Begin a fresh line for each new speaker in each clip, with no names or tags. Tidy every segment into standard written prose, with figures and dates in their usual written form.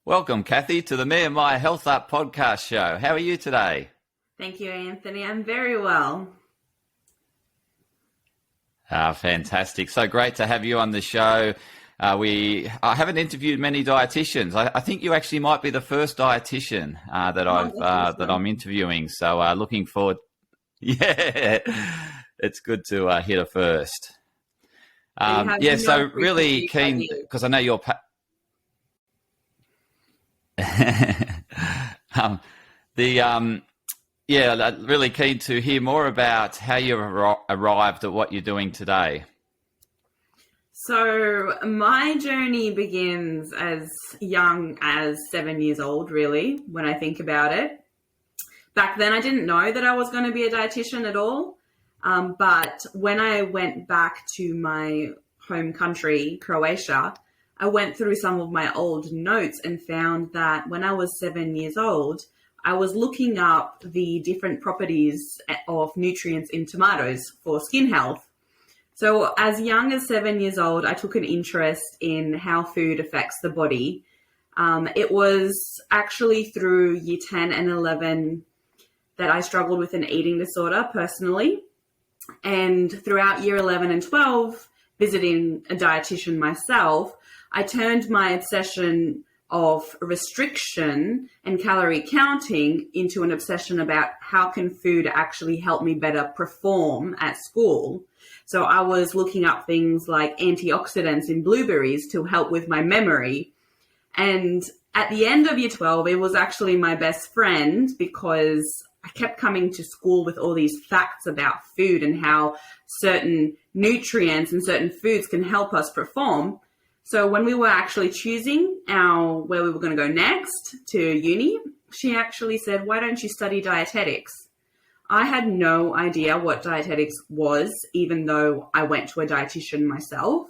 Welcome, Kathy, to the Me and My Health Up podcast show. How are you today?
Thank you, Anthony. I'm very well.
Fantastic. So great to have you on the show. I haven't interviewed many dietitians. I think you actually might be the first dietitian that I'm interviewing. So looking forward. Yeah, it's good to hit a first. So really keen because I know you're. Really keen to hear more about how you arrived at what you're doing today.
So my journey begins as young as 7 years old, really, when I think about it. Back then, I didn't know that I was going to be a dietitian at all. But when I went back to my home country, Croatia, I went through some of my old notes and found that when I was 7 years old, I was looking up the different properties of nutrients in tomatoes for skin health. So as young as 7 years old, I took an interest in how food affects the body. It was actually through year 10 and 11 that I struggled with an eating disorder personally. And throughout year 11 and 12, visiting a dietitian myself, I turned my obsession of restriction and calorie counting into an obsession about how can food actually help me better perform at school. So I was looking up things like antioxidants in blueberries to help with my memory. And at the end of year 12, it was actually my best friend because I kept coming to school with all these facts about food and how certain nutrients and certain foods can help us perform. So when we were actually choosing where we were going to go next to uni, she actually said, "Why don't you study dietetics?" I had no idea what dietetics was, even though I went to a dietitian myself.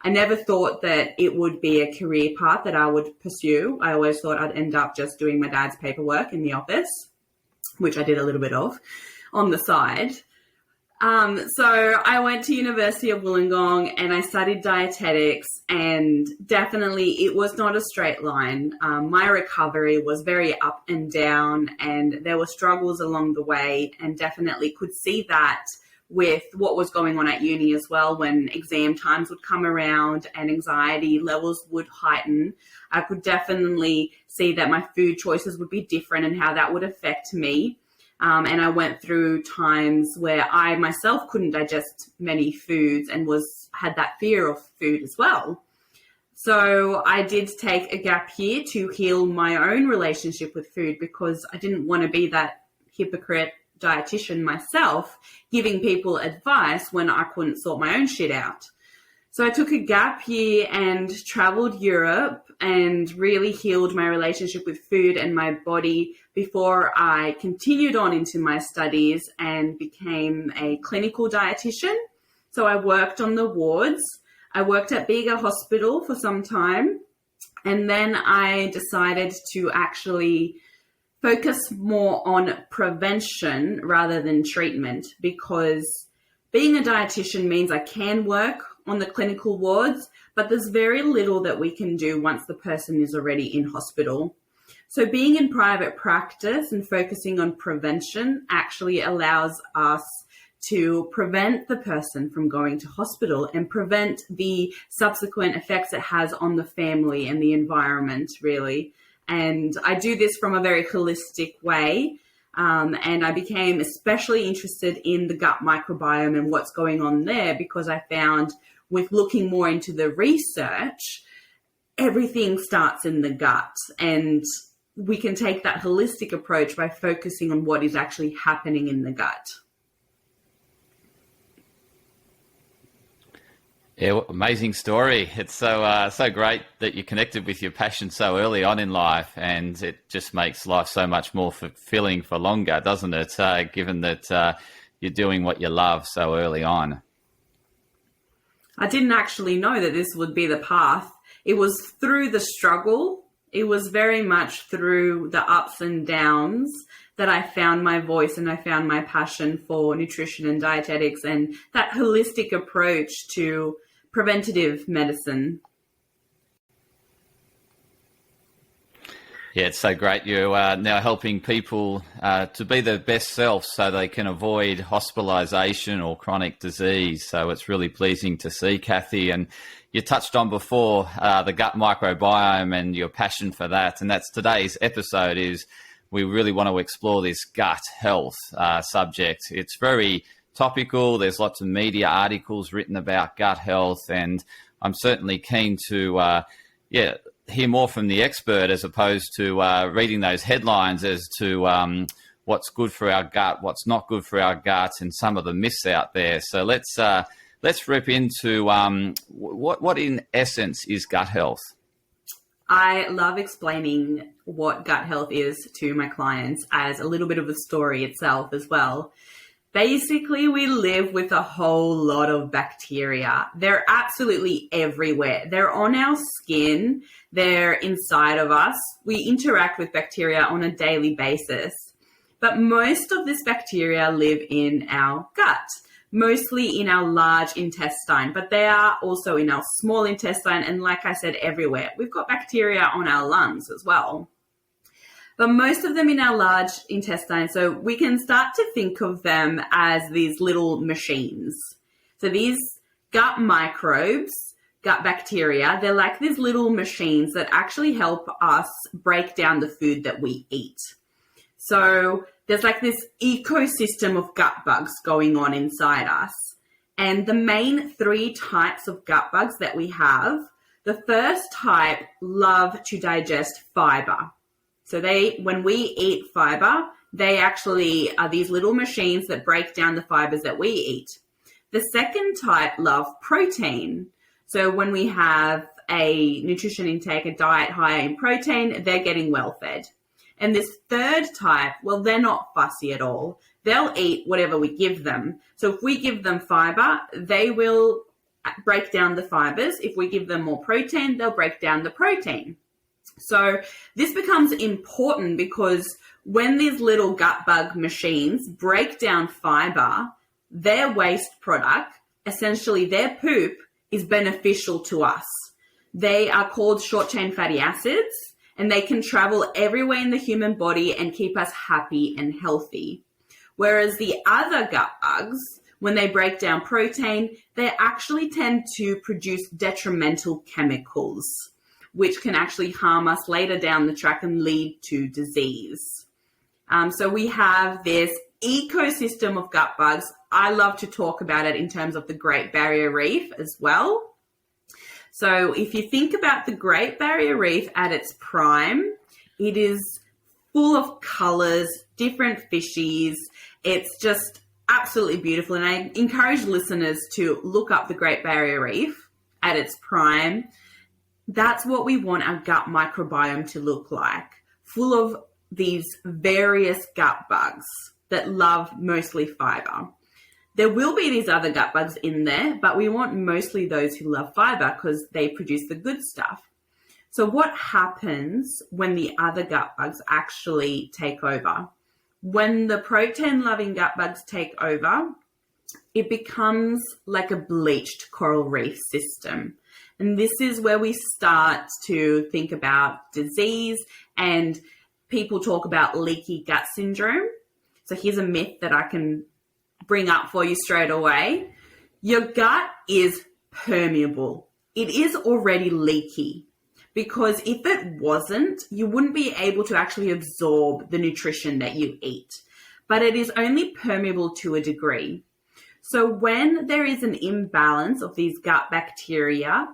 I never thought that it would be a career path that I would pursue. I always thought I'd end up just doing my dad's paperwork in the office, which I did a little bit of on the side. So I went to University of Wollongong and I studied dietetics, and definitely it was not a straight line. My recovery was very up and down, and there were struggles along the way, and definitely could see that with what was going on at uni as well. When exam times would come around and anxiety levels would heighten, I could definitely see that my food choices would be different and how that would affect me. And I went through times where I myself couldn't digest many foods and had that fear of food as well. So I did take a gap year to heal my own relationship with food because I didn't want to be that hypocrite dietitian myself, giving people advice when I couldn't sort my own shit out. So I took a gap year and traveled Europe and really healed my relationship with food and my body before I continued on into my studies and became a clinical dietitian. So I worked on the wards. I worked at Bega Hospital for some time. And then I decided to actually focus more on prevention rather than treatment, because being a dietitian means I can work on the clinical wards, but there's very little that we can do once the person is already in hospital. So being in private practice and focusing on prevention actually allows us to prevent the person from going to hospital and prevent the subsequent effects it has on the family and the environment, really. And I do this from a very holistic way. And I became especially interested in the gut microbiome and what's going on there, because I found with looking more into the research, everything starts in the gut, and we can take that holistic approach by focusing on what is actually happening in the gut.
Yeah, amazing story. It's so great that you connected with your passion so early on in life, and it just makes life so much more fulfilling for longer, doesn't it? Given that you're doing what you love so early on.
I didn't actually know that this would be the path. It was through the struggle. It was very much through the ups and downs that I found my voice and I found my passion for nutrition and dietetics and that holistic approach to preventative medicine.
Yeah, it's so great. You are now helping people to be their best self so they can avoid hospitalisation or chronic disease. So it's really pleasing to see, Kathy. And you touched on before the gut microbiome and your passion for that. And that's today's episode is we really want to explore this gut health subject. It's very topical. There's lots of media articles written about gut health, and I'm certainly keen to, hear more from the expert as opposed to reading those headlines as to what's good for our gut, what's not good for our gut, and some of the myths out there. So let's rip into what in essence is gut health.
I love explaining what gut health is to my clients as a little bit of a story itself as well. Basically, we live with a whole lot of bacteria. They're absolutely everywhere. They're on our skin. They're inside of us. We interact with bacteria on a daily basis. But most of this bacteria live in our gut, mostly in our large intestine, but they are also in our small intestine. And like I said, everywhere. We've got bacteria on our lungs as well. But most of them in our large intestine, so we can start to think of them as these little machines. So these gut microbes, gut bacteria, they're like these little machines that actually help us break down the food that we eat. So there's like this ecosystem of gut bugs going on inside us. And the main 3 types of gut bugs that we have, the first type love to digest fiber. So when we eat fiber, they actually are these little machines that break down the fibers that we eat. The second type love protein. So when we have a nutrition intake, a diet high in protein, they're getting well fed. And this third type, well, they're not fussy at all. They'll eat whatever we give them. So if we give them fiber, they will break down the fibers. If we give them more protein, they'll break down the protein. So this becomes important because when these little gut bug machines break down fiber, their waste product, essentially their poop, is beneficial to us. They are called short-chain fatty acids, and they can travel everywhere in the human body and keep us happy and healthy. Whereas the other gut bugs, when they break down protein, they actually tend to produce detrimental chemicals, which can actually harm us later down the track and lead to disease. So we have this ecosystem of gut bugs. I love to talk about it in terms of the Great Barrier Reef as well. So if you think about the Great Barrier Reef at its prime, it is full of colors, different fishies. It's just absolutely beautiful. And I encourage listeners to look up the Great Barrier Reef at its prime. That's what we want our gut microbiome to look like, full of these various gut bugs that love mostly fiber. There will be these other gut bugs in there, but we want mostly those who love fiber because they produce the good stuff. So what happens when the other gut bugs actually take over? When the protein-loving gut bugs take over, it becomes like a bleached coral reef system. And this is where we start to think about disease, and people talk about leaky gut syndrome. So here's a myth that I can bring up for you straight away. Your gut is permeable. It is already leaky, because if it wasn't, you wouldn't be able to actually absorb the nutrition that you eat. But it is only permeable to a degree. So when there is an imbalance of these gut bacteria,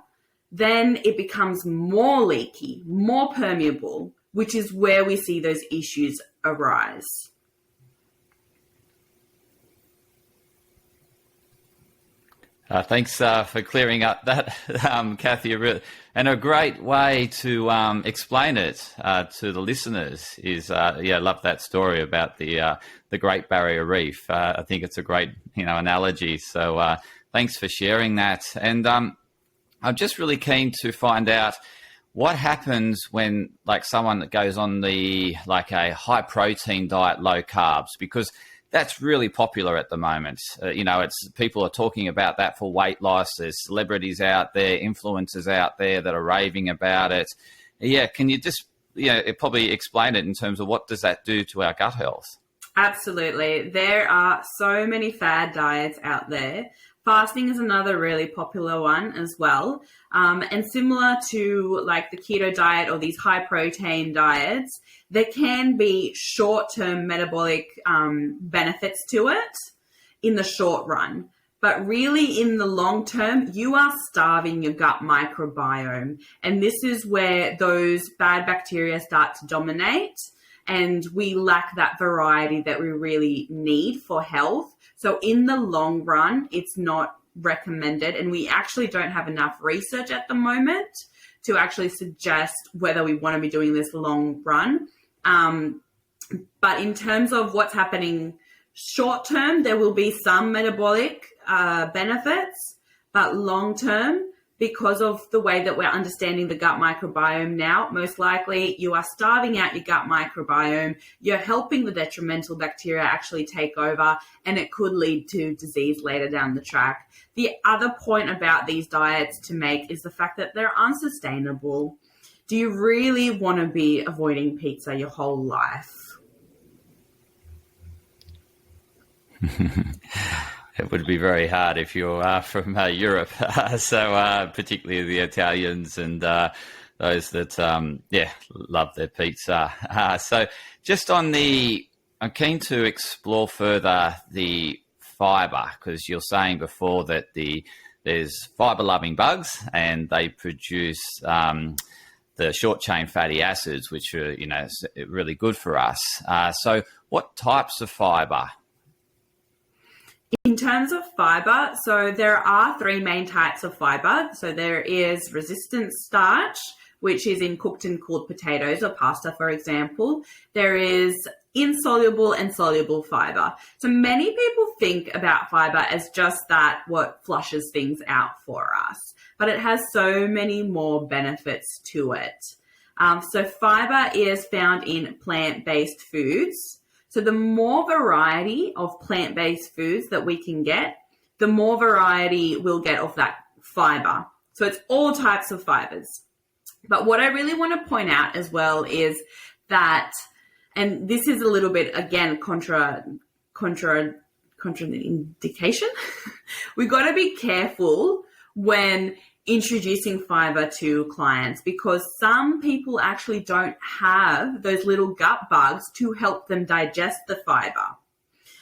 then it becomes more leaky, more permeable, which is where we see those issues arise.
Thanks for clearing up that, Kathy. And a great way to explain it to the listeners is, I love that story about the Great Barrier Reef. I think it's a great, analogy. So thanks for sharing that. And I'm just really keen to find out what happens when, someone that goes on a high protein diet, low carbs, because that's really popular at the moment. It's people are talking about that for weight loss. There's celebrities out there, influencers out there that are raving about it. Yeah, can you just probably explain it in terms of what does that do to our gut health?
Absolutely. There are so many fad diets out there. Fasting is another really popular one as well. And similar to like the keto diet or these high protein diets, there can be short-term metabolic benefits to it in the short run. But really in the long term, you are starving your gut microbiome. And this is where those bad bacteria start to dominate, and we lack that variety that we really need for health. So in the long run, it's not recommended, and we actually don't have enough research at the moment to actually suggest whether we want to be doing this long run. But in terms of what's happening short term, there will be some metabolic benefits, but long term, because of the way that we're understanding the gut microbiome now, most likely you are starving out your gut microbiome, you're helping the detrimental bacteria actually take over, and it could lead to disease later down the track. The other point about these diets to make is the fact that they're unsustainable. Do you really want to be avoiding pizza your whole life?
It would be very hard if you're from Europe, so particularly the Italians and those that, love their pizza. So just on I'm keen to explore further the fibre, because you're saying before that there's fibre-loving bugs and they produce the short-chain fatty acids, which are, really good for us. So what types of fibre?
In terms of fibre, so there are three main types of fibre. So there is resistant starch, which is in cooked and cooled potatoes or pasta, for example. There is insoluble and soluble fibre. So many people think about fibre as just that, what flushes things out for us, but it has so many more benefits to it. So fibre is found in plant-based foods. So the more variety of plant-based foods that we can get, the more variety we'll get of that fiber. So it's all types of fibers. But what I really want to point out as well is that, and this is a little bit, again, contraindication. We've got to be careful when introducing fiber to clients, because some people actually don't have those little gut bugs to help them digest the fiber.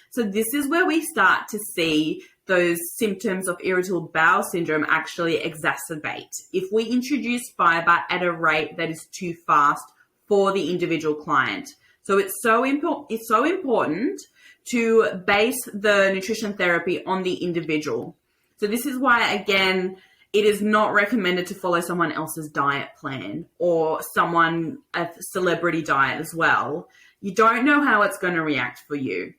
So this is where we start to see those symptoms of irritable bowel syndrome actually exacerbate if we introduce fiber at a rate that is too fast for the individual client. So it's so important to base the nutrition therapy on the individual. So this is why, again, it is not recommended to follow someone else's diet plan or a celebrity diet as well. You don't know how it's going to react for you.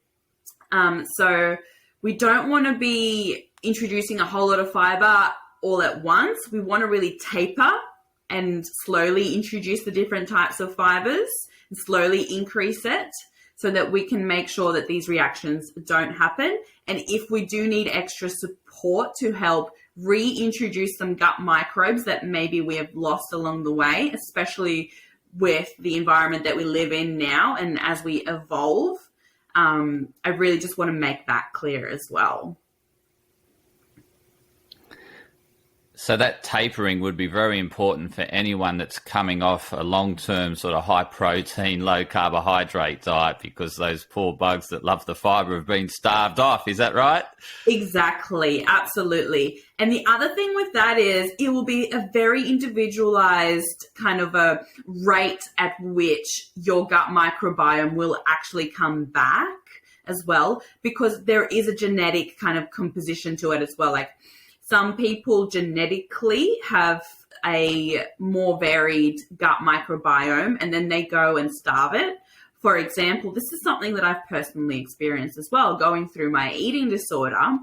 So we don't want to be introducing a whole lot of fiber all at once. We want to really taper and slowly introduce the different types of fibers and slowly increase it so that we can make sure that these reactions don't happen. And if we do need extra support to help reintroduce some gut microbes that maybe we have lost along the way, especially with the environment that we live in now and as we evolve, I really just want to make that clear as well.
So that tapering would be very important for anyone that's coming off a long-term sort of high-protein, low-carbohydrate diet, because those poor bugs that love the fibre have been starved off. Is that right?
Exactly. Absolutely. And the other thing with that is it will be a very individualized kind of a rate at which your gut microbiome will actually come back as well, because there is a genetic kind of composition to it as well. Like, some people genetically have a more varied gut microbiome and then they go and starve it. For example, this is something that I've personally experienced as well. Going through my eating disorder,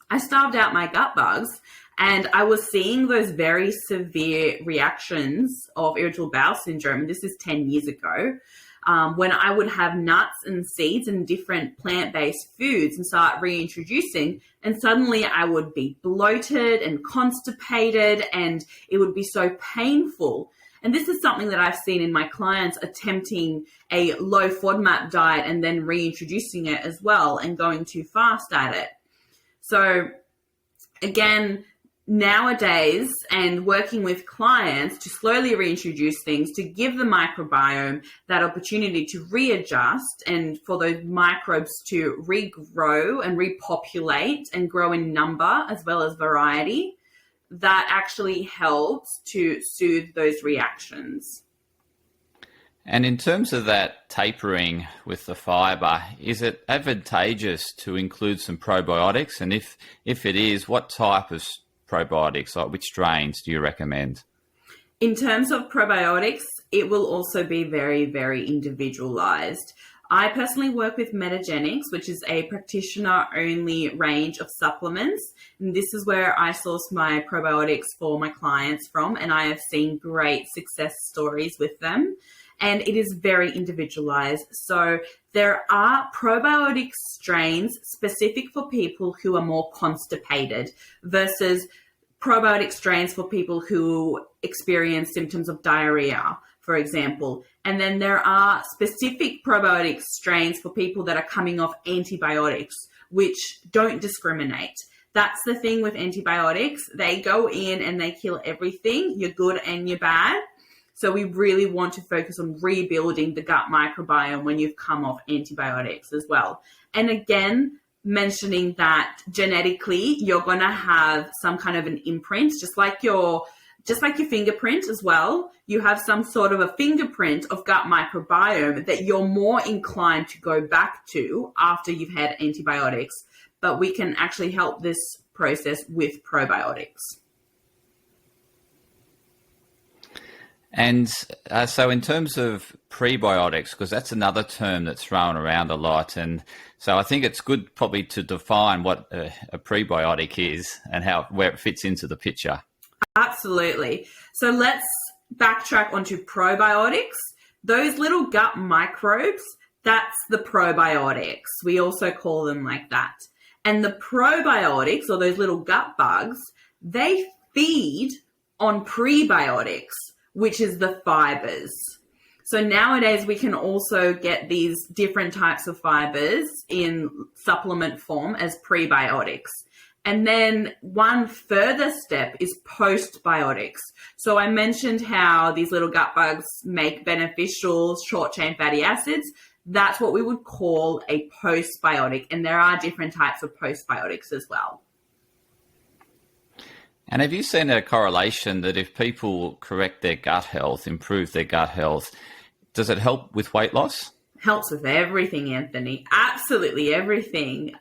I starved out my gut bugs and I was seeing those very severe reactions of irritable bowel syndrome. This is 10 years ago. When I would have nuts and seeds and different plant-based foods and start reintroducing, and suddenly I would be bloated and constipated and it would be so painful. And this is something that I've seen in my clients attempting a low FODMAP diet and then reintroducing it as well and going too fast at it. So again, nowadays, and working with clients to slowly reintroduce things to give the microbiome that opportunity to readjust and for those microbes to regrow and repopulate and grow in number as well as variety, that actually helps to soothe those reactions.
And in terms of that tapering with the fibre, is it advantageous to include some probiotics? And if it is, what type of probiotics, like which strains do you recommend?
In terms of probiotics, it will also be very, very individualized. I personally work with Metagenics, which is a practitioner-only range of supplements. And this is where I source my probiotics for my clients from, and I have seen great success stories with them. And it is very individualized. So there are probiotic strains specific for people who are more constipated versus probiotic strains for people who experience symptoms of diarrhea, for example. And then there are specific probiotic strains for people that are coming off antibiotics, which don't discriminate. That's the thing with antibiotics. They go in and they kill everything, your good and your bad. So we really want to focus on rebuilding the gut microbiome when you've come off antibiotics as well. And again, mentioning that genetically, you're going to have some kind of an imprint, just like your fingerprint as well. You have some sort of a fingerprint of gut microbiome that you're more inclined to go back to after you've had antibiotics. But we can actually help this process with probiotics.
And so in terms of prebiotics, because that's another term that's thrown around a lot, and so I think it's good probably to define what a prebiotic is and where it fits into the picture.
Absolutely. So let's backtrack onto probiotics. Those little gut microbes, that's the probiotics. We also call them like that. And the probiotics, or those little gut bugs, they feed on prebiotics, which is the fibers. So nowadays we can also get these different types of fibers in supplement form as prebiotics. And then one further step is postbiotics. So I mentioned how these little gut bugs make beneficial short-chain fatty acids. That's what we would call a postbiotic. And there are different types of postbiotics as well.
And have you seen a correlation that if people correct their gut health, improve their gut health, does it help with weight loss?
Helps with everything, Anthony. Absolutely everything.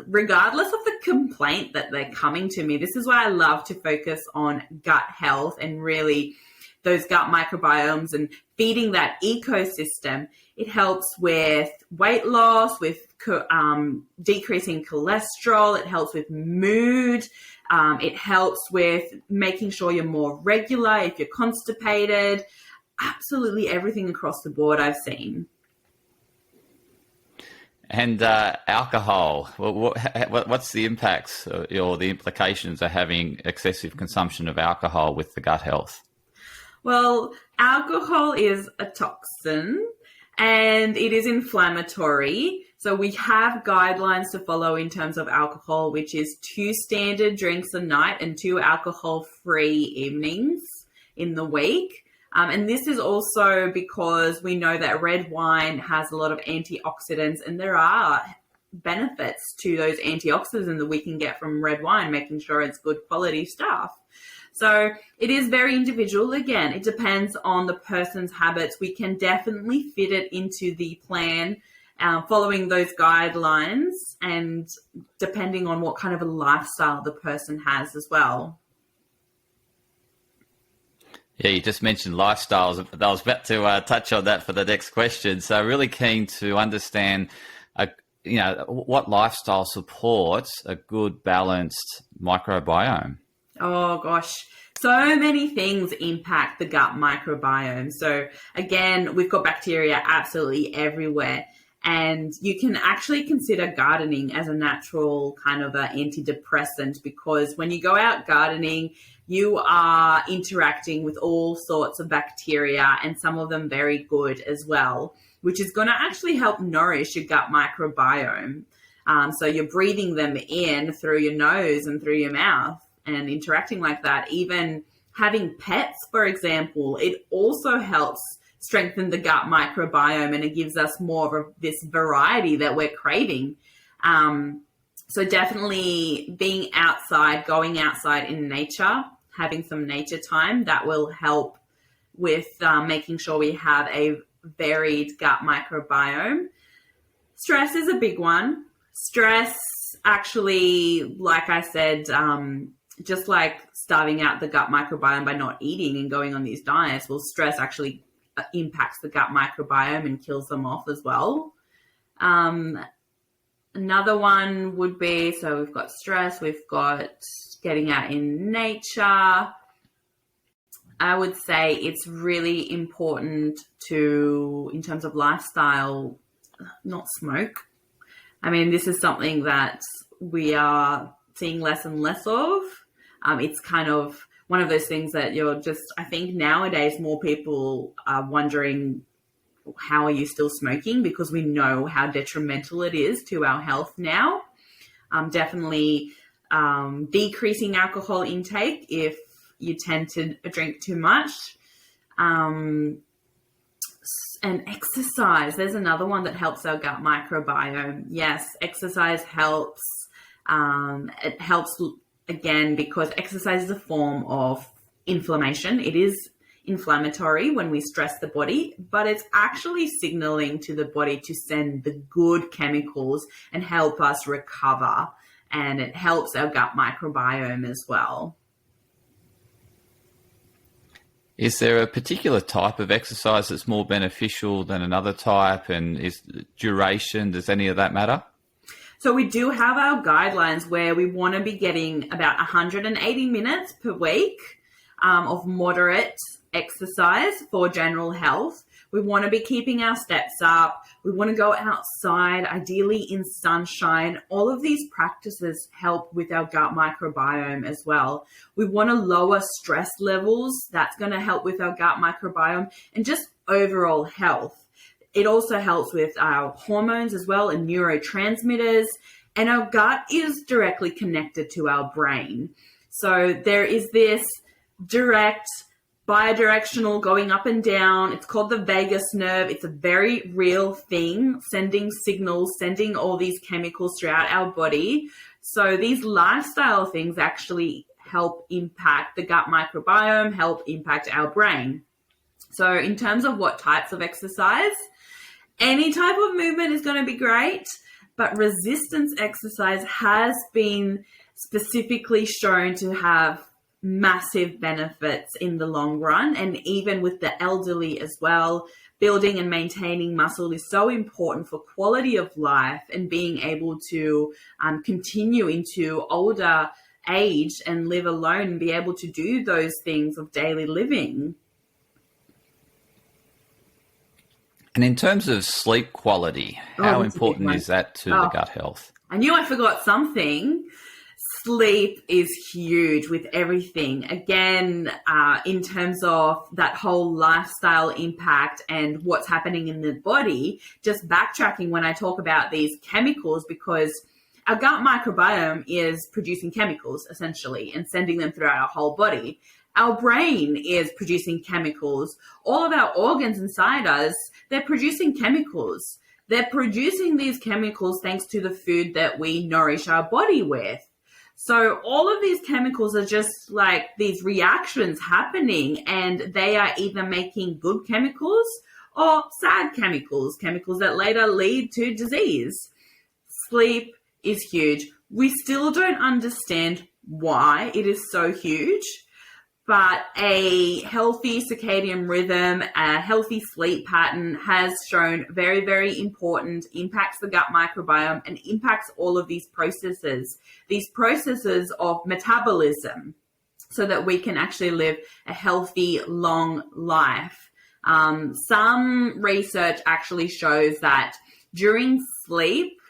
Regardless of the complaint that they're coming to me, this is why I love to focus on gut health and really those gut microbiomes and feeding that ecosystem. It helps with weight loss, with decreasing cholesterol. It helps with mood. It helps with making sure you're more regular if you're constipated. Absolutely everything across the board I've seen.
And alcohol, what's the impacts or the implications of having excessive consumption of alcohol with the gut health?
Well, alcohol is a toxin and it is inflammatory. So we have guidelines to follow in terms of alcohol, which is 2 standard drinks a night and 2 alcohol-free evenings in the week. And this is also because we know that red wine has a lot of antioxidants, and there are benefits to those antioxidants that we can get from red wine, making sure it's good quality stuff. So it is very individual. Again, it depends on the person's habits. We can definitely fit it into the plan, following those guidelines and depending on what kind of a lifestyle the person has as well.
Yeah, you just mentioned lifestyles. I was about to touch on that for the next question. So really keen to understand, what lifestyle supports a good balanced microbiome.
Oh gosh, so many things impact the gut microbiome. So again, we've got bacteria absolutely everywhere. And you can actually consider gardening as a natural kind of an antidepressant, because when you go out gardening, you are interacting with all sorts of bacteria, and some of them very good as well, which is going to actually help nourish your gut microbiome. So you're breathing them in through your nose and through your mouth and interacting like that. Even having pets, for example, it also helps strengthen the gut microbiome, and it gives us more of this variety that we're craving. So definitely being outside, going outside in nature, having some nature time, that will help with making sure we have a varied gut microbiome. Stress is a big one. Stress actually, like I said, just like starving out the gut microbiome by not eating and going on these diets, well, stress actually impacts the gut microbiome and kills them off as well. Another one would be, so we've got stress, we've got getting out in nature. I would say it's really important to, in terms of lifestyle, not smoke. I mean, this is something that we are seeing less and less of. It's kind of one of those things that you're just, I think nowadays more people are wondering, how are you still smoking? Because we know how detrimental it is to our health now. Definitely decreasing alcohol intake if you tend to drink too much. And exercise, there's another one that helps our gut microbiome. Yes, exercise helps. It helps, again, because exercise is a form of inflammation. It is inflammatory when we stress the body, but it's actually signaling to the body to send the good chemicals and help us recover. And it helps our gut microbiome as well.
Is there a particular type of exercise that's more beneficial than another type? And is duration, does any of that matter?
So we do have our guidelines where we want to be getting about 180 minutes per week of moderate exercise for general health. We want to be keeping our steps up. We want to go outside, ideally in sunshine. All of these practices help with our gut microbiome as well. We want to lower stress levels. That's going to help with our gut microbiome and just overall health. It also helps with our hormones as well and neurotransmitters. And our gut is directly connected to our brain. So there is this direct bidirectional going up and down. It's called the vagus nerve. It's a very real thing, sending signals, sending all these chemicals throughout our body. So these lifestyle things actually help impact the gut microbiome, help impact our brain. So in terms of what types of exercise, any type of movement is going to be great, but resistance exercise has been specifically shown to have massive benefits in the long run, and even with the elderly as well. Building and maintaining muscle is so important for quality of life and being able to continue into older age and live alone and be able to do those things of daily living.
And in terms of sleep quality, how important is that to the gut health?
I knew I forgot something. Sleep is huge with everything. Again, in terms of that whole lifestyle impact and what's happening in the body, just backtracking when I talk about these chemicals, because our gut microbiome is producing chemicals essentially and sending them throughout our whole body. Our brain is producing chemicals. All of our organs inside us, they're producing chemicals. They're producing these chemicals thanks to the food that we nourish our body with. So all of these chemicals are just like these reactions happening, and they are either making good chemicals or sad chemicals, chemicals that later lead to disease. Sleep is huge. We still don't understand why it is so huge, but a healthy circadian rhythm, a healthy sleep pattern has shown very, very important, impacts the gut microbiome and impacts all of these processes of metabolism, so that we can actually live a healthy, long life. Some research actually shows that during sleep,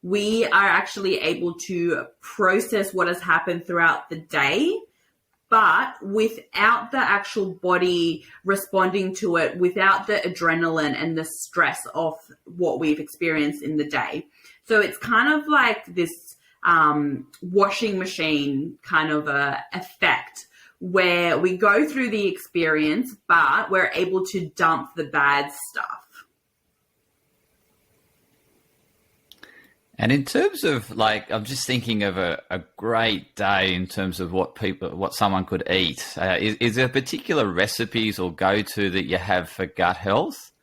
we are actually able to process what has happened throughout the day, but without the actual body responding to it, without the adrenaline and the stress of what we've experienced in the day. So it's kind of like this washing machine kind of a effect where we go through the experience, but we're able to dump the bad stuff.
And in terms of, like, I'm just thinking of a great day in terms of what someone could eat. Is there particular recipes or go-to that you have for gut health?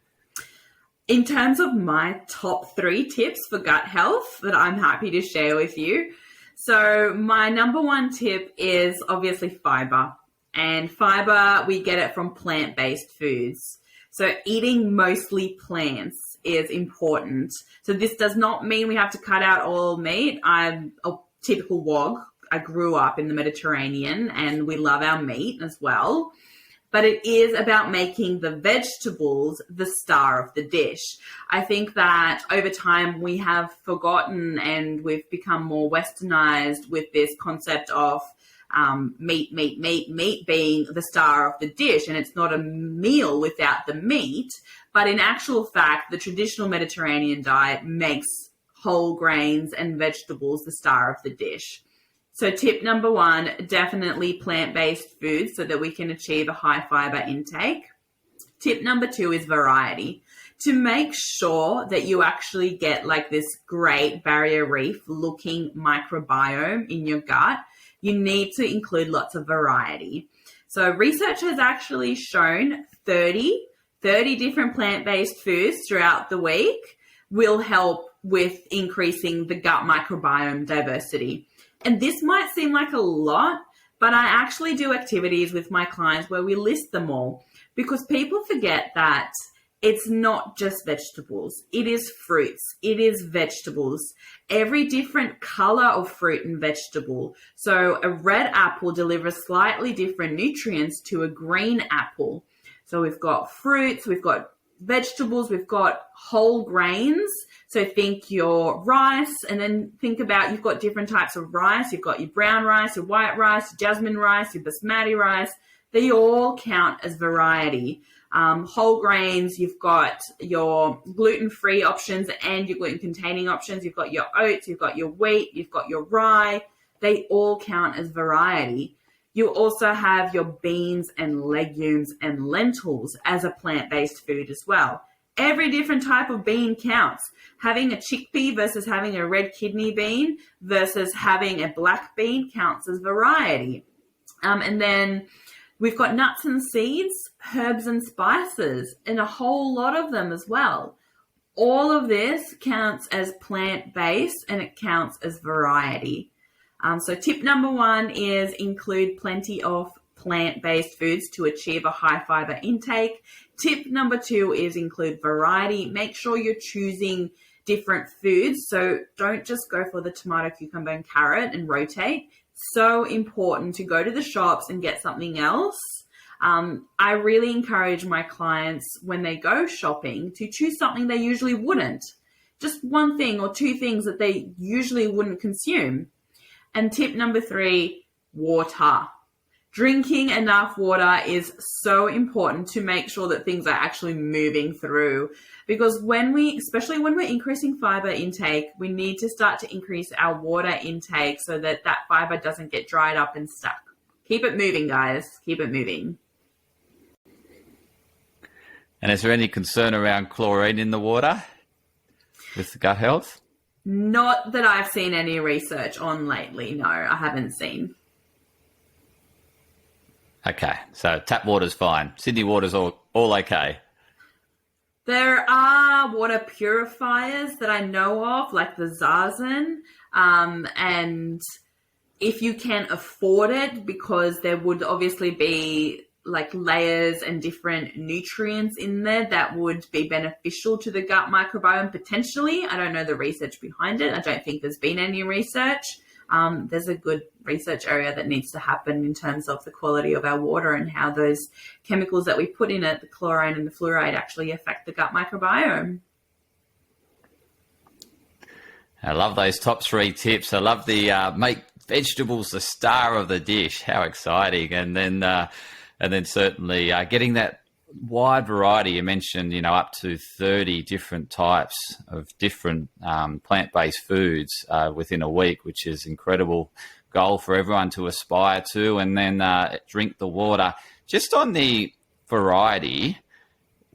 In terms of my top 3 tips for gut health that I'm happy to share with you. So my number 1 tip is obviously fiber. And fiber, we get it from plant-based foods. So eating mostly plants is important. So this does not mean we have to cut out all meat. I'm a typical wog. I grew up in the Mediterranean and we love our meat as well. But it is about making the vegetables the star of the dish. I think that over time we have forgotten and we've become more westernized with this concept of meat being the star of the dish, and it's not a meal without the meat. But in actual fact, the traditional Mediterranean diet makes whole grains and vegetables the star of the dish. So tip number 1, definitely plant-based foods so that we can achieve a high fiber intake. Tip number 2 is variety. To make sure that you actually get like this great barrier reef looking microbiome in your gut, you need to include lots of variety. So research has actually shown 30 different plant-based foods throughout the week will help with increasing the gut microbiome diversity. And this might seem like a lot, but I actually do activities with my clients where we list them all because people forget that it's not just vegetables. It is fruits. It is vegetables. Every different color of fruit and vegetable. So a red apple delivers slightly different nutrients to a green apple. So we've got fruits, we've got vegetables, we've got whole grains. So think your rice, and then think about you've got different types of rice. You've got your brown rice, your white rice, your jasmine rice, your basmati rice. They all count as variety. Whole grains, you've got your gluten-free options and your gluten-containing options. You've got your oats, you've got your wheat, you've got your rye. They all count as variety. You also have your beans and legumes and lentils as a plant-based food as well. Every different type of bean counts. Having a chickpea versus having a red kidney bean versus having a black bean counts as variety. And then we've got nuts and seeds, herbs and spices, and a whole lot of them as well. All of this counts as plant-based and it counts as variety. So tip number 1 is include plenty of plant-based foods to achieve a high fiber intake. Tip number 2 is include variety. Make sure you're choosing different foods. So don't just go for the tomato, cucumber, and carrot and rotate. So important to go to the shops and get something else. I really encourage my clients when they go shopping to choose something they usually wouldn't. Just one thing or 2 things that they usually wouldn't consume. And tip number 3, water. Drinking enough water is so important to make sure that things are actually moving through. Because especially when we're increasing fiber intake, we need to start to increase our water intake so that that fiber doesn't get dried up and stuck. Keep it moving, guys. Keep it moving.
And is there any concern around chlorine in the water with the gut health?
Not that I've seen any research on lately. No, I haven't seen.
Okay, so tap water's fine. Sydney water's all okay.
There are water purifiers that I know of, like the Zazen, and if you can afford it, because there would obviously be like layers and different nutrients in there that would be beneficial to the gut microbiome potentially. I don't know the research behind it. I don't think there's been any research. There's a good research area that needs to happen in terms of the quality of our water and how those chemicals that we put in it, the chlorine and the fluoride, actually affect the gut microbiome.
I love those top 3 tips. I love the make vegetables the star of the dish. How exciting! And then certainly getting that wide variety. You mentioned, up to 30 different types of different plant-based foods within a week, which is incredible goal for everyone to aspire to. And then drink the water. Just on the variety,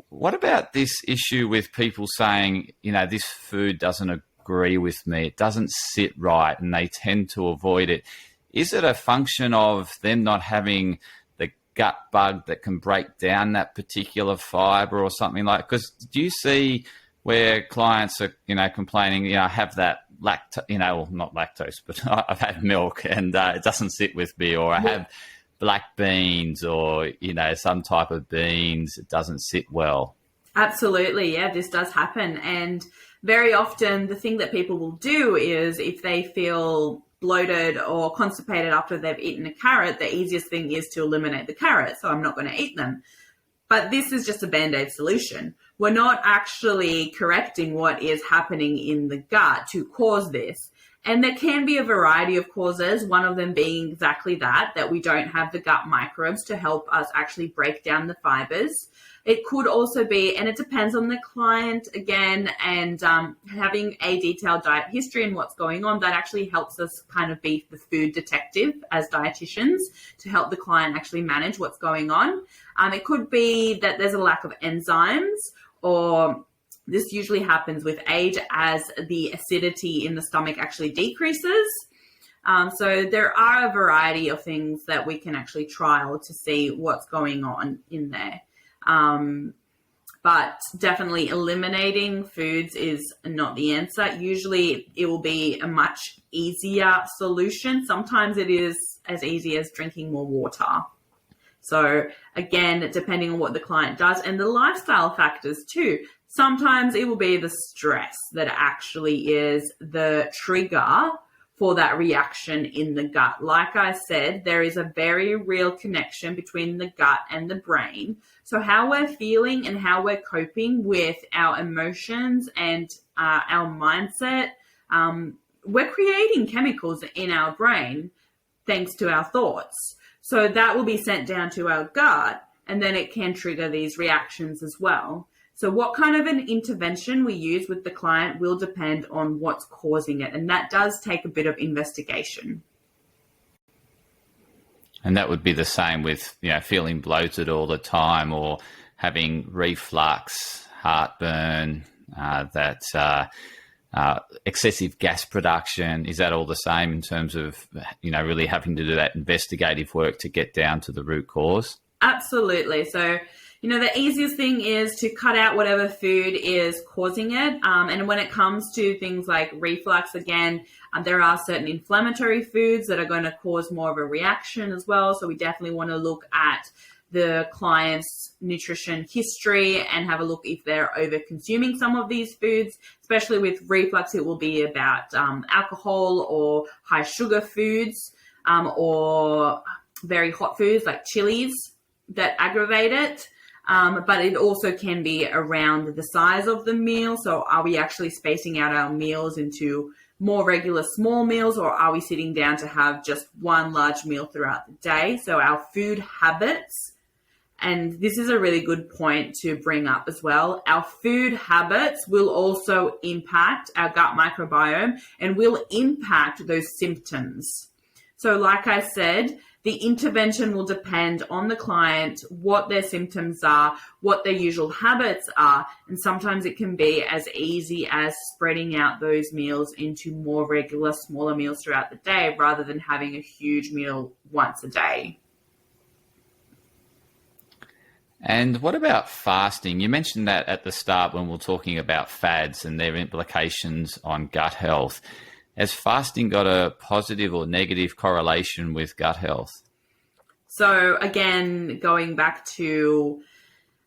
what about this issue with people saying, this food doesn't agree with me, it doesn't sit right, and they tend to avoid it? Is it a function of them not having the gut bug that can break down that particular fiber or something like? Because do you see where clients are, complaining, I have that not lactose, but I've had milk and it doesn't sit with me, or I have black beans or, some type of beans, it doesn't sit well?
Absolutely. Yeah, this does happen. And very often the thing that people will do is if they feel bloated or constipated after they've eaten a carrot, the easiest thing is to eliminate the carrot. So I'm not going to eat them. But this is just a Band-Aid solution. We're not actually correcting what is happening in the gut to cause this. And there can be a variety of causes, one of them being exactly that we don't have the gut microbes to help us actually break down the fibers. It could also be, and it depends on the client again, and having a detailed diet history and what's going on, that actually helps us kind of be the food detective as dietitians to help the client actually manage what's going on. It could be that there's a lack of enzymes, or this usually happens with age as the acidity in the stomach actually decreases. So there are a variety of things that we can actually trial to see what's going on in there. But definitely eliminating foods is not the answer. Usually it will be a much easier solution. Sometimes it is as easy as drinking more water. So again, depending on what the client does and the lifestyle factors too. Sometimes it will be the stress that actually is the trigger for that reaction in the gut. Like I said, there is a very real connection between the gut and the brain. So how we're feeling and how we're coping with our emotions and our mindset, we're creating chemicals in our brain thanks to our thoughts. So that will be sent down to our gut, and then it can trigger these reactions as well. So what kind of an intervention we use with the client will depend on what's causing it. And that does take a bit of investigation.
And that would be the same with, feeling bloated all the time, or having reflux, heartburn, excessive gas production. Is that all the same in terms of, really having to do that investigative work to get down to the root cause?
Absolutely. So, the easiest thing is to cut out whatever food is causing it. And when it comes to things like reflux, again, there are certain inflammatory foods that are going to cause more of a reaction as well. So we definitely want to look at the client's nutrition history and have a look if they're over consuming some of these foods. Especially with reflux, it will be about alcohol or high sugar foods, or very hot foods like chilies that aggravate it. But it also can be around the size of the meal. So are we actually spacing out our meals into more regular small meals, or are we sitting down to have just one large meal throughout the day? So our food habits, and this is a really good point to bring up as well, our food habits will also impact our gut microbiome and will impact those symptoms. So like I said, the intervention will depend on the client, what their symptoms are, what their usual habits are, and sometimes it can be as easy as spreading out those meals into more regular, smaller meals throughout the day rather than having a huge meal once a day.
And what about fasting? You mentioned that at the start when we were talking about fads and their implications on gut health. Has fasting got a positive or negative correlation with gut health? So again, going back to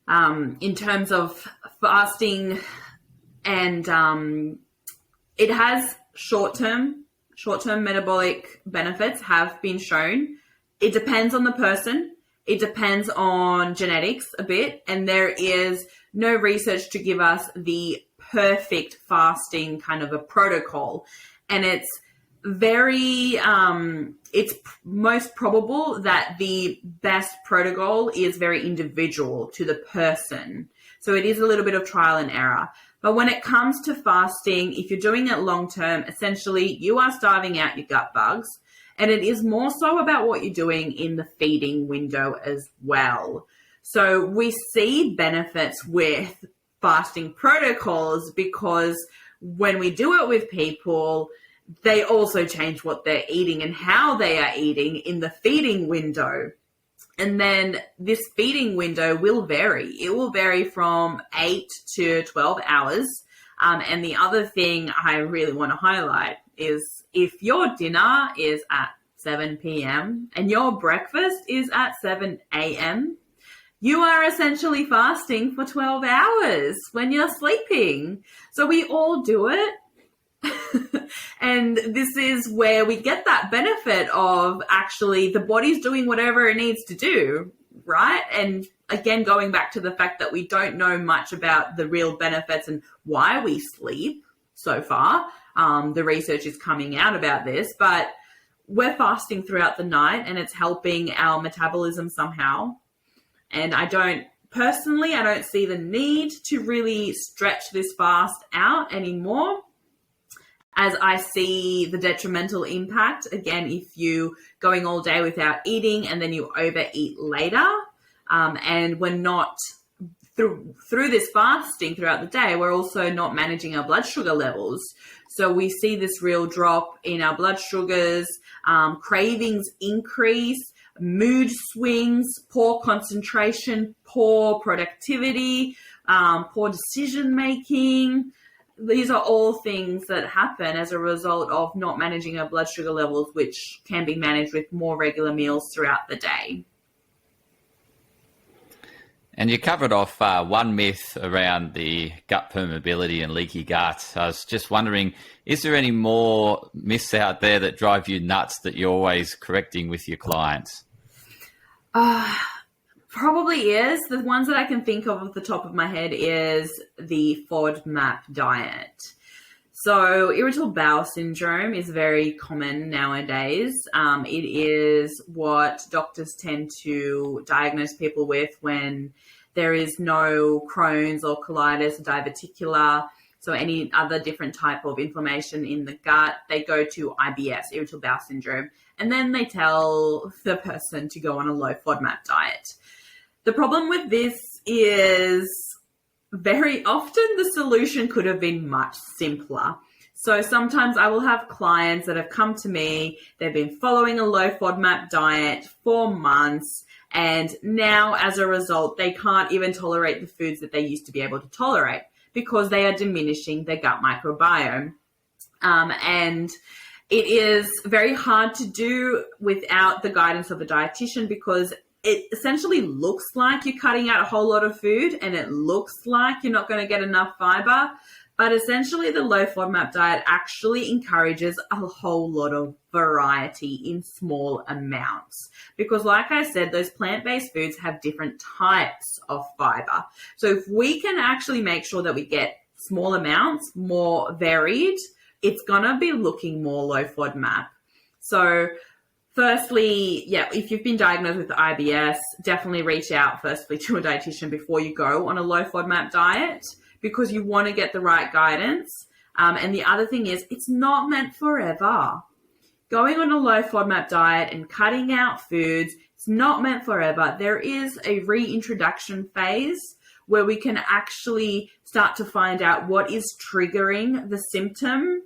in terms of fasting, and it has short-term metabolic benefits have been shown. It depends on the person. It depends on genetics a bit, and there is no research to give us the
perfect fasting kind of a protocol. And it's very, it's most probable that the best protocol is very individual to the person. So it is a little bit of trial and error. But when it comes to fasting, if you're doing it long term, essentially you are starving out your gut bugs. And it is more so about what you're doing in the feeding window as well. So we see benefits with fasting protocols because when we do it with people, they also change what they're eating and how they are eating in the feeding window. And then this feeding window will vary. It will vary from 8 to 12 hours. And the other thing I really want to highlight is if your dinner is at 7 p.m. and your breakfast is at 7 a.m., you are essentially fasting for 12 hours when you're sleeping. So we all do it. And this is where we get that benefit of actually the body's doing whatever it needs to do, right? And again, going back to the fact that we don't know much about the real benefits and why we sleep so far. The research is coming out about this, but we're fasting throughout the night and it's helping our metabolism somehow. And I don't see the need to really stretch this fast out anymore, as I see the detrimental impact. Again, if you going all day without eating and then you overeat later, and we're not through this fasting throughout the day, we're also not managing our blood sugar levels. So we see this real drop in our blood sugars, cravings increase, mood swings, poor concentration, poor productivity, poor decision making. These are all things that happen as a result of not managing our blood sugar levels, which can be managed with more regular meals throughout the day.
And you covered off one myth around the gut permeability and leaky gut. I was just wondering, is there any more myths out there that drive you nuts that you're always correcting with your clients?
Probably is. The ones that I can think of off the top of my head is the FODMAP diet. So irritable bowel syndrome is very common nowadays. It is what doctors tend to diagnose people with when there is no Crohn's or colitis or diverticular, so any other different type of inflammation in the gut. They go to IBS, irritable bowel syndrome, and then they tell the person to go on a low FODMAP diet. The problem with this is very often the solution could have been much simpler. So sometimes I will have clients that have come to me, they've been following a low FODMAP diet for months, and now as a result, they can't even tolerate the foods that they used to be able to tolerate because they are diminishing their gut microbiome. And it is very hard to do without the guidance of a dietitian because it essentially looks like you're cutting out a whole lot of food and it looks like you're not going to get enough fiber. But essentially the low FODMAP diet actually encourages a whole lot of variety in small amounts. Because like I said, those plant-based foods have different types of fiber. So if we can actually make sure that we get small amounts, more varied, it's going to be looking more low FODMAP. So firstly, if you've been diagnosed with IBS, definitely reach out firstly to a dietitian before you go on a low FODMAP diet because you want to get the right guidance. And the other thing is it's not meant forever. Going on a low FODMAP diet and cutting out foods, it's not meant forever. There is a reintroduction phase where we can actually start to find out what is triggering the symptom.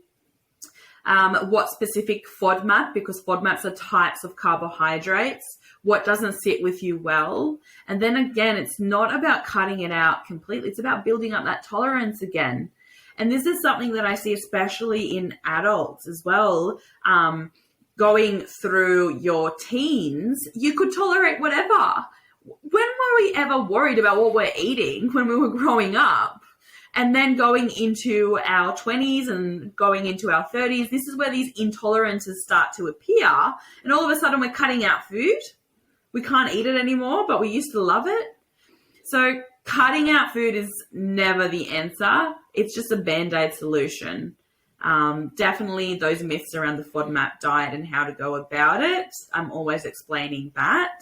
What specific FODMAP, because FODMAPs are types of carbohydrates, what doesn't sit with you well. And then again, it's not about cutting it out completely. It's about building up that tolerance again. And this is something that I see especially in adults as well. Going through your teens, you could tolerate whatever. When were we ever worried about what we're eating when we were growing up? And then going into our 20s and going into our 30s, this is where these intolerances start to appear. And all of a sudden we're cutting out food. We can't eat it anymore, but we used to love it. So cutting out food is never the answer. It's just a Band-Aid solution. Definitely those myths around the FODMAP diet and how to go about it. I'm always explaining that.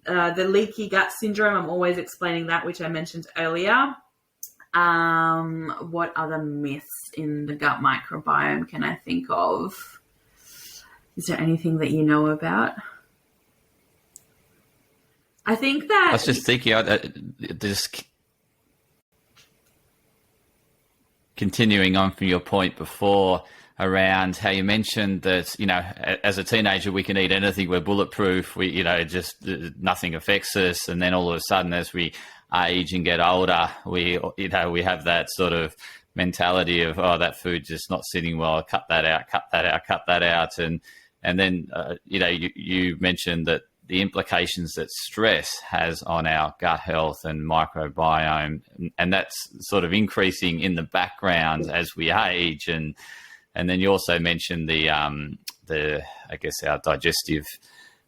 The leaky gut syndrome, I'm always explaining that, which I mentioned earlier. What other myths in the gut microbiome can I think of? Is there anything that you know about? I think that...
I was just thinking, just continuing on from your point before around how you mentioned that, you know, as a teenager, we can eat anything, we're bulletproof, we, you know, just nothing affects us. And then all of a sudden, as we age and get older, we have that sort of mentality of, oh, that food just not sitting well, cut that out. And then, you mentioned that the implications that stress has on our gut health and microbiome, and that's sort of increasing in the background as we age. And then you also mentioned I guess our digestive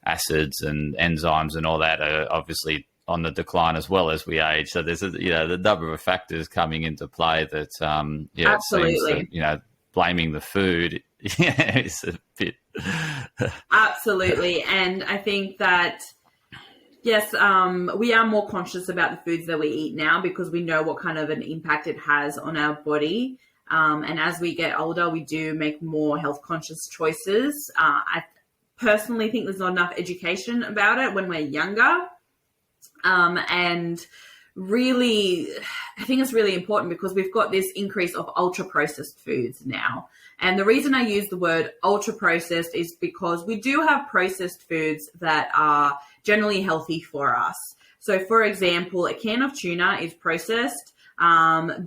acids and enzymes and all that are obviously on the decline as well as we age. So there's the number of factors coming into play that
absolutely.
It seems that, blaming the food is a bit
absolutely. And I think that yes, we are more conscious about the foods that we eat now because we know what kind of an impact it has on our body. And as we get older, we do make more health conscious choices. I personally think there's not enough education about it when we're younger. And really, I think it's really important because we've got this increase of ultra processed foods now. And the reason I use the word ultra processed is because we do have processed foods that are generally healthy for us. So for example, a can of tuna is processed.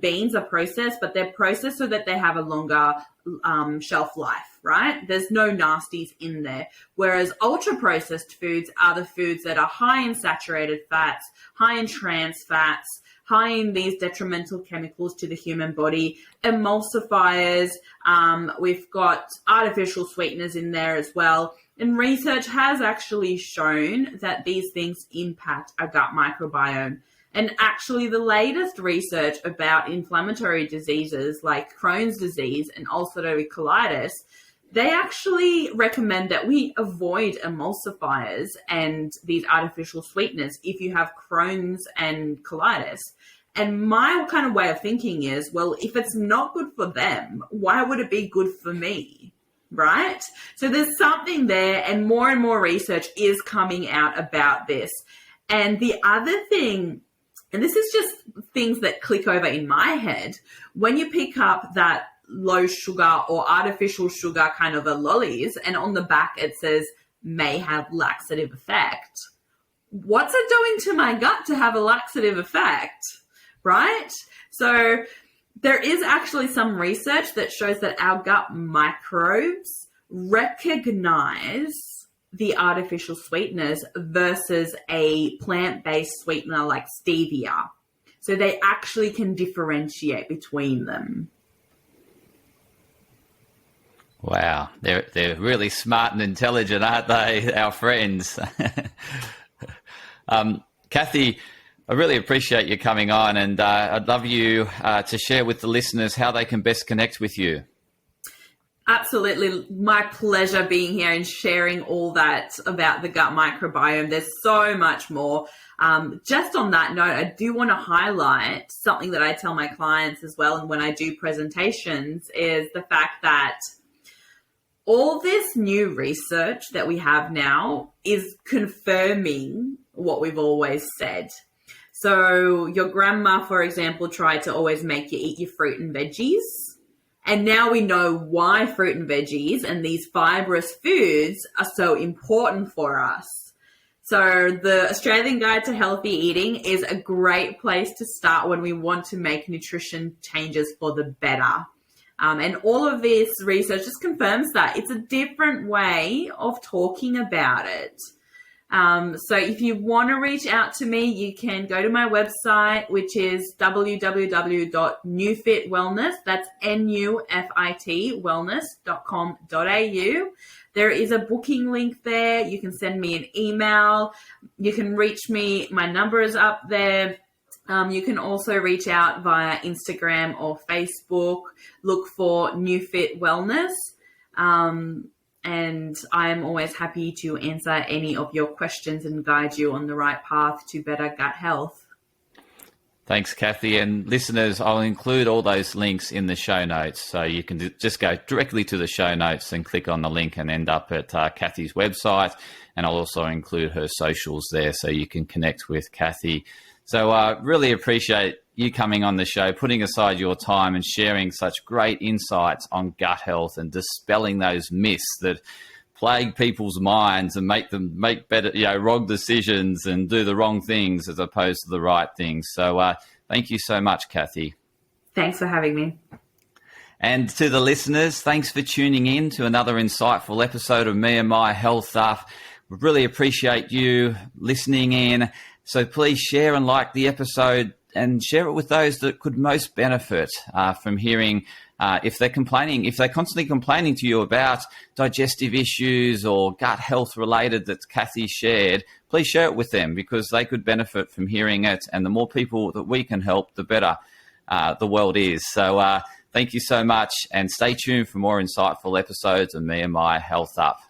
Beans are processed, but they're processed so that they have a longer shelf life, right? There's no nasties in there. Whereas ultra processed foods are the foods that are high in saturated fats, high in trans fats, high in these detrimental chemicals to the human body, emulsifiers. We've got artificial sweeteners in there as well. And research has actually shown that these things impact our gut microbiome. And actually the latest research about inflammatory diseases like Crohn's disease and ulcerative colitis, they actually recommend that we avoid emulsifiers and these artificial sweeteners if you have Crohn's and colitis. And my kind of way of thinking is, well, if it's not good for them, why would it be good for me? Right? So there's something there, and more research is coming out about this. And the other thing, and this is just things that click over in my head, when you pick up that low sugar or artificial sugar kind of a lollies, and on the back it says may have laxative effect. What's it doing to my gut to have a laxative effect, right? So there is actually some research that shows that our gut microbes recognize the artificial sweeteners versus a plant-based sweetener like stevia. So they actually can differentiate between them.
Wow, they're really smart and intelligent, aren't they, our friends? Kathy, I really appreciate you coming on, and I'd love you to share with the listeners how they can best connect with you.
Absolutely. My pleasure being here and sharing all that about the gut microbiome. There's so much more. Just on that note, I do want to highlight something that I tell my clients as well, and when I do presentations, is the fact that all this new research that we have now is confirming what we've always said. So your grandma, for example, tried to always make you eat your fruit and veggies. And now we know why fruit and veggies and these fibrous foods are so important for us. So the Australian Guide to Healthy Eating is a great place to start when we want to make nutrition changes for the better. And all of this research just confirms that. It's a different way of talking about it. So if you want to reach out to me, you can go to my website, which is www.nufitwellness. That's NUFIT wellness.com.au. There is a booking link there. You can send me an email. You can reach me. My number is up there. You can also reach out via Instagram or Facebook. Look for NuFit Wellness. And I'm always happy to answer any of your questions and guide you on the right path to better gut health.
Thanks, Kathy. And listeners, I'll include all those links in the show notes. So you can just go directly to the show notes and click on the link and end up at Kathy's website. And I'll also include her socials there so you can connect with Kathy. So I really appreciate you coming on the show, putting aside your time and sharing such great insights on gut health and dispelling those myths that plague people's minds and make them make better, wrong decisions and do the wrong things as opposed to the right things. So thank you so much, Kathy.
Thanks for having me.
And to the listeners, thanks for tuning in to another insightful episode of Me and My Health Up. We really appreciate you listening in. So please share and like the episode and share it with those that could most benefit from hearing if they're constantly complaining to you about digestive issues or gut health related that Kathy shared, please share it with them because they could benefit from hearing it. And the more people that we can help, the better the world is. So thank you so much and stay tuned for more insightful episodes of Me and My Health Up.